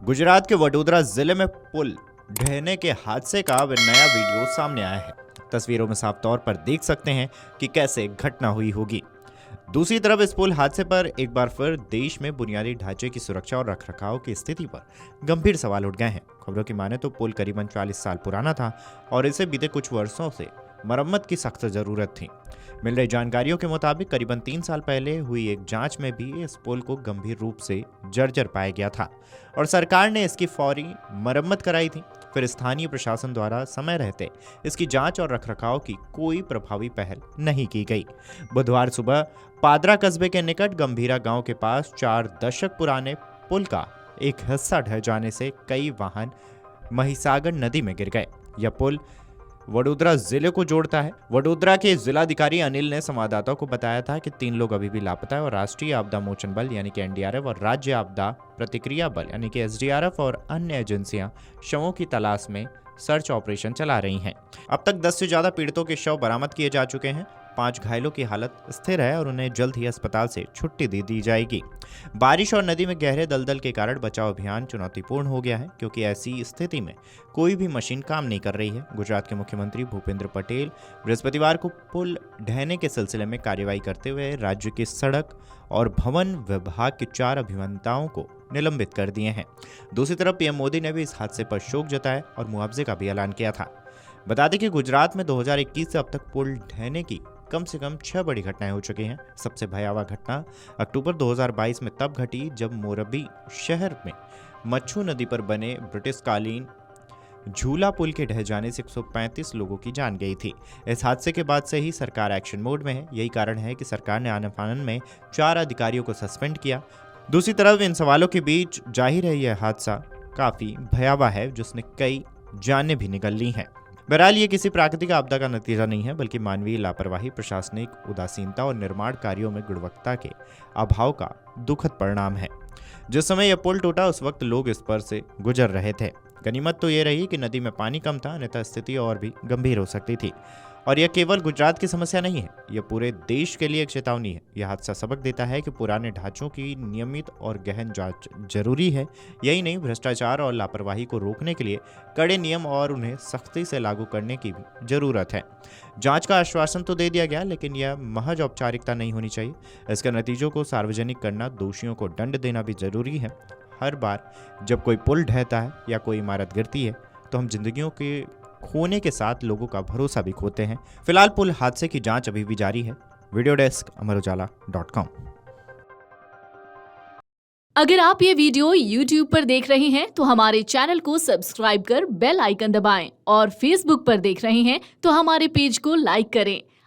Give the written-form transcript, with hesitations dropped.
गुजरात के वडोदरा जिले में पुल ढहने के हादसे का अब नया वीडियो सामने आया है। तस्वीरों में साफ तौर पर देख सकते हैं कि कैसे घटना हुई होगी। दूसरी तरफ इस पुल हादसे पर एक बार फिर देश में बुनियादी ढांचे की सुरक्षा और रखरखाव की स्थिति पर गंभीर सवाल उठ गए हैं। खबरों की माने तो पुल करीबन 40 साल पुराना था और इसे बीते कुछ वर्षों से मरम्मत की सख्त जरूरत थी। मिल रही जानकारियों के मुताबिक करीबन 3 साल पहले हुई एक जांच में भी इस पुल को गंभीर रूप से जर्जर पाया गया था और सरकार ने इसकी फौरी मरम्मत कराई थी। फिर स्थानीय प्रशासन द्वारा समय रहते इसकी जांच और रखरखाव की कोई प्रभावी पहल नहीं की गई। बुधवार सुबह पादरा कस्बे के निकट गंभीरा गांव के पास 4 दशक पुराने पुल का एक हिस्सा ढह जाने से कई वाहन महिसागर नदी में गिर गए। यह पुल वडोदरा जिले को जोड़ता है। वडोदरा के जिलाधिकारी अनिल ने संवाददाताओं को बताया था कि 3 लोग अभी भी लापता है और राष्ट्रीय आपदा मोचन बल यानी कि एनडीआरएफ और राज्य आपदा प्रतिक्रिया बल यानी कि एसडीआरएफ और अन्य एजेंसियां शवों की तलाश में सर्च ऑपरेशन चला रही हैं। अब तक 10 से ज्यादा पीड़ितों के शव बरामद किए जा चुके हैं। 5 घायलों की हालत स्थिर है और उन्हें जल्द ही अस्पताल से छुट्टी दे दी जाएगी। बारिश और नदी में गहरे दलदल के कारण बचाव अभियान चुनौतीपूर्ण हो गया है, क्योंकि ऐसी स्थिति में कोई भी मशीन काम नहीं कर रही है। गुजरात के मुख्यमंत्री भूपेंद्र पटेल बृहस्पतिवार को पुल ढहने के सिलसिले में कार्रवाई करते हुए राज्य के सड़क और भवन विभाग के 4 अभियंताओं को निलंबित कर दिए हैं। दूसरी तरफ पीएम मोदी ने भी इस हादसे पर शोक जताया और मुआवजे का भी ऐलान किया था। बता दें कि गुजरात में 2021 से अब तक पुल ढहने की कम से कम 6 बड़ी घटनाएं हो चुकी हैं। सबसे भयावह घटना अक्टूबर 2022 में तब घटी जब मोरबी शहर में मच्छू नदी पर बने ब्रिटिशकालीन झूला पुल के ढह जाने से 135 लोगों की जान गई थी। इस हादसे के बाद से ही सरकार एक्शन मोड में है। यही कारण है कि सरकार ने आनन-फानन में 4 अधिकारियों को सस्पेंड किया। दूसरी तरफ इन सवालों के बीच जाहिर है यह हादसा काफी भयावह है, जिसने कई जानें भी निकल ली हैं। बहरहाल ये किसी प्राकृतिक आपदा का नतीजा नहीं है, बल्कि मानवीय लापरवाही, प्रशासनिक उदासीनता और निर्माण कार्यों में गुणवत्ता के अभाव का दुखद परिणाम है। जिस समय यह पुल टूटा उस वक्त लोग इस पर से गुजर रहे थे। गनीमत तो ये रही कि नदी में पानी कम था, अन्यथा स्थिति और भी गंभीर हो सकती थी। और यह केवल गुजरात की समस्या नहीं है, यह पूरे देश के लिए एक चेतावनी है। यह हादसा सबक देता है कि पुराने ढांचों की नियमित और गहन जांच जरूरी है। यही नहीं, भ्रष्टाचार और लापरवाही को रोकने के लिए कड़े नियम और उन्हें सख्ती से लागू करने की भी जरूरत है। जांच का आश्वासन तो दे दिया गया, लेकिन यह महज औपचारिकता नहीं होनी चाहिए। इसके नतीजों को सार्वजनिक करना, दोषियों को दंड देना भी जरूरी है। हर बार जब कोई पुल ढहता है या कोई इमारत गिरती है तो हम जिंदगियों के खोने के साथ लोगों का भरोसा भी खोते हैं। फिलहाल पुल हादसे की जांच अभी भी जारी है। Video desk Amar Ujala dot com. अगर आप ये वीडियो YouTube पर देख रहे हैं तो हमारे चैनल को सब्सक्राइब कर बेल आइकन दबाएं और Facebook पर देख रहे हैं तो हमारे पेज को लाइक करें।